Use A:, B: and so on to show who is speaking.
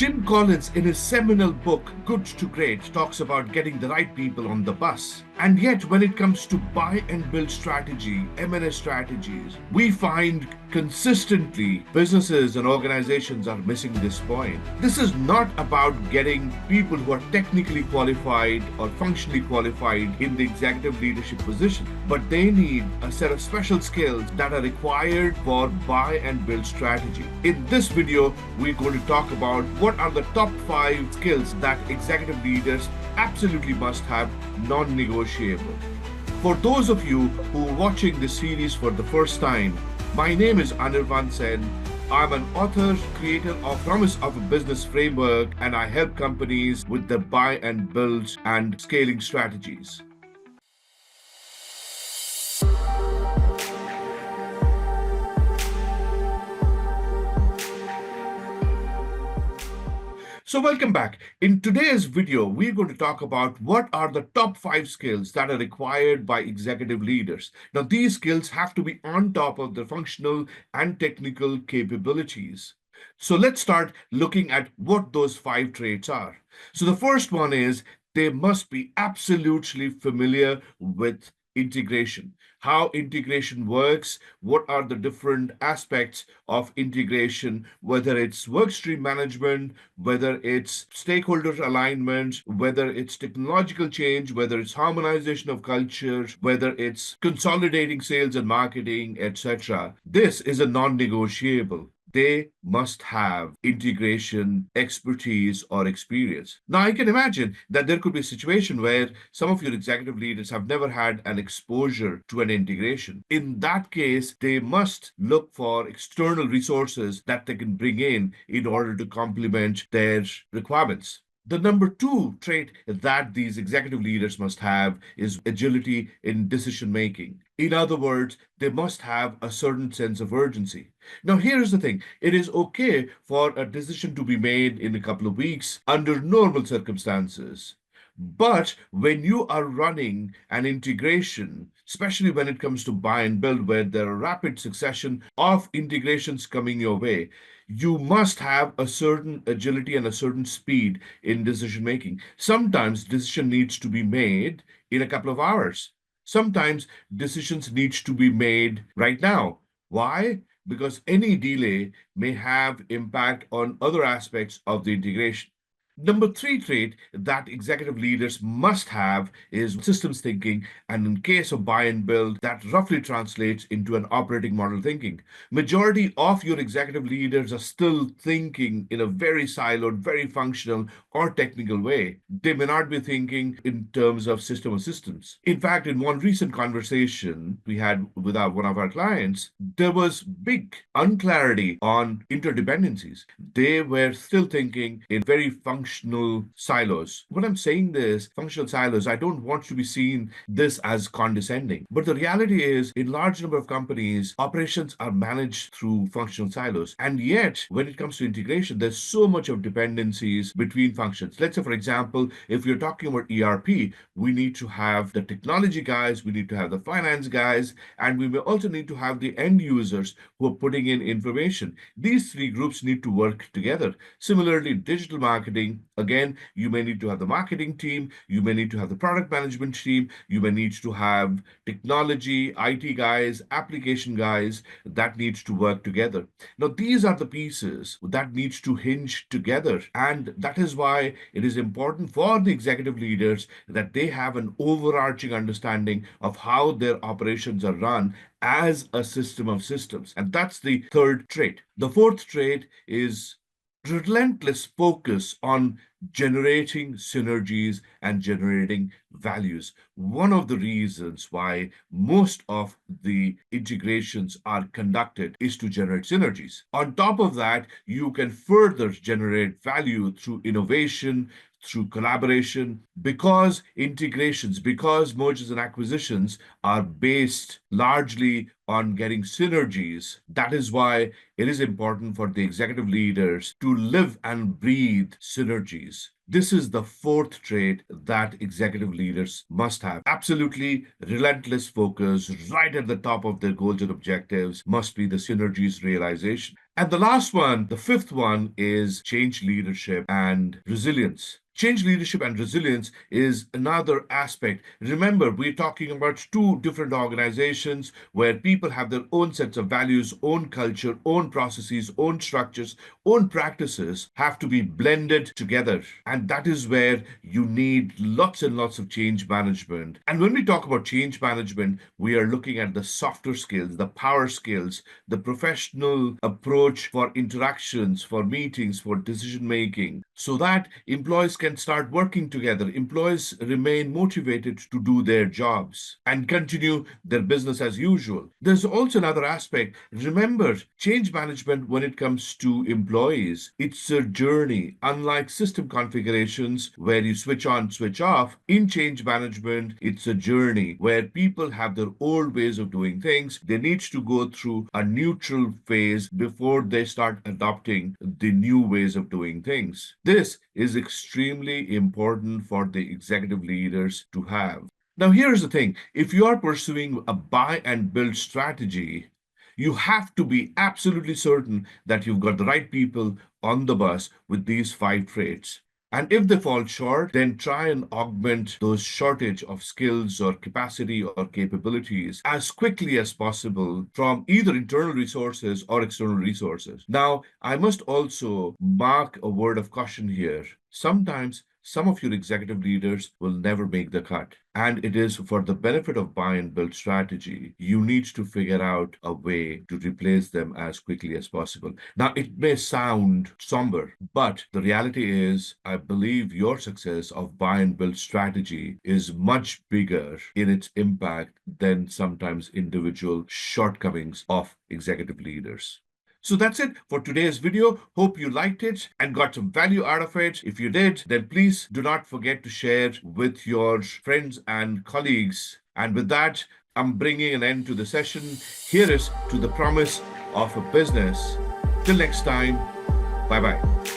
A: Jim Collins, in his seminal book, Good to Great, talks about getting the right people on the bus. And yet, when it comes to buy and build strategy, M&A strategies, we find consistently businesses and organizations are missing this point. This is not about getting people who are technically qualified or functionally qualified in the executive leadership position, but they need a set of special skills that are required for buy and build strategy. In this video, we're going to talk about what are the top 5 skills that executive leaders absolutely must have, non-negotiable. For those of you who are watching this series for the first time, my name is Anirvan Sen. I'm an author, creator of Promise of a Business Framework, and I help companies with their buy and build and scaling strategies. So welcome back. In today's video, we're going to talk about what are the top 5 skills that are required by executive leaders. Now, these skills have to be on top of the functional and technical capabilities. So let's start looking at what those 5 traits are. So the first one is they must be absolutely familiar with integration, how integration works, what are the different aspects of integration, whether it's workstream management, whether it's stakeholder alignment, whether it's technological change, whether it's harmonization of culture, whether it's consolidating sales and marketing, etc. This is a non-negotiable. They must have integration expertise or experience. Now, I can imagine that there could be a situation where some of your executive leaders have never had an exposure to an integration. In that case, they must look for external resources that they can bring in order to complement their requirements. The number 2 trait that these executive leaders must have is agility in decision making. In other words, they must have a certain sense of urgency. Now, here's the thing. It is okay for a decision to be made in a couple of weeks under normal circumstances. But when you are running an integration, especially when it comes to buy and build, where there are rapid succession of integrations coming your way, you must have a certain agility and a certain speed in decision making. Sometimes decision needs to be made in a couple of hours. Sometimes decisions need to be made right now. Why? Because any delay may have impact on other aspects of the integration. Number 3 trait that executive leaders must have is systems thinking, and in case of buy and build, that roughly translates into an operating model thinking. Majority of your executive leaders are still thinking in a very siloed, very functional or technical way. They may not be thinking in terms of system of systems. In fact, in one recent conversation we had with one of our clients, there was big unclarity on interdependencies. They were still thinking in very functional silos. When I'm saying this, functional silos, I don't want to be seen this as condescending. But the reality is, in large number of companies, operations are managed through functional silos. And yet, when it comes to integration, there's so much of dependencies between functions. Let's say, for example, if you're talking about ERP, we need to have the technology guys, we need to have the finance guys, and we may also need to have the end users who are putting in information. These 3 groups need to work together. Similarly, digital marketing, again, you may need to have the marketing team, you may need to have the product management team, you may need to have technology, IT guys, application guys that needs to work together. Now, these are the pieces that needs to hinge together, and that is why it is important for the executive leaders that they have an overarching understanding of how their operations are run as a system of systems. And that's the 3rd trait. The 4th trait is relentless focus on generating synergies and generating values. One of the reasons why most of the integrations are conducted is to generate synergies. On top of that, you can further generate value through innovation, through collaboration, because integrations, because mergers and acquisitions are based largely on getting synergies. That is why it is important for the executive leaders to live and breathe synergies. This is the 4th trait that executive leaders must have. Absolutely relentless focus, right at the top of their goals and objectives, must be the synergies realization. And the last one, the fifth one, is change leadership and resilience. Change leadership and resilience is another aspect. Remember, we're talking about two different organizations where people have their own sets of values, own culture, own processes, own structures, own practices have to be blended together. And that is where you need lots and lots of change management. And when we talk about change management, we are looking at the softer skills, the power skills, the professional approach for interactions, for meetings, for decision making, so that employees can start working together. Employees remain motivated to do their jobs and continue their business as usual. There's also another aspect. Remember, change management when it comes to employees, it's a journey. Unlike system configurations where you switch on, switch off, in change management, it's a journey where people have their old ways of doing things. They need to go through a neutral phase before they start adopting the new ways of doing things. This is extremely important for the executive leaders to have. Now, here's the thing. If you are pursuing a buy and build strategy, you have to be absolutely certain that you've got the right people on the bus with these five traits. And if they fall short, then try and augment those shortage of skills or capacity or capabilities as quickly as possible from either internal resources or external resources. Now, I must also mark a word of caution here. Sometimes some of your executive leaders will never make the cut. And it is for the benefit of buy and build strategy. You need to figure out a way to replace them as quickly as possible. Now, it may sound somber, but the reality is, I believe your success of buy and build strategy is much bigger in its impact than sometimes individual shortcomings of executive leaders. So that's it for today's video. Hope you liked it and got some value out of it. If you did, then please do not forget to share with your friends and colleagues. And with that, I'm bringing an end to the session. Here is to the promise of a business. Till next time, bye bye.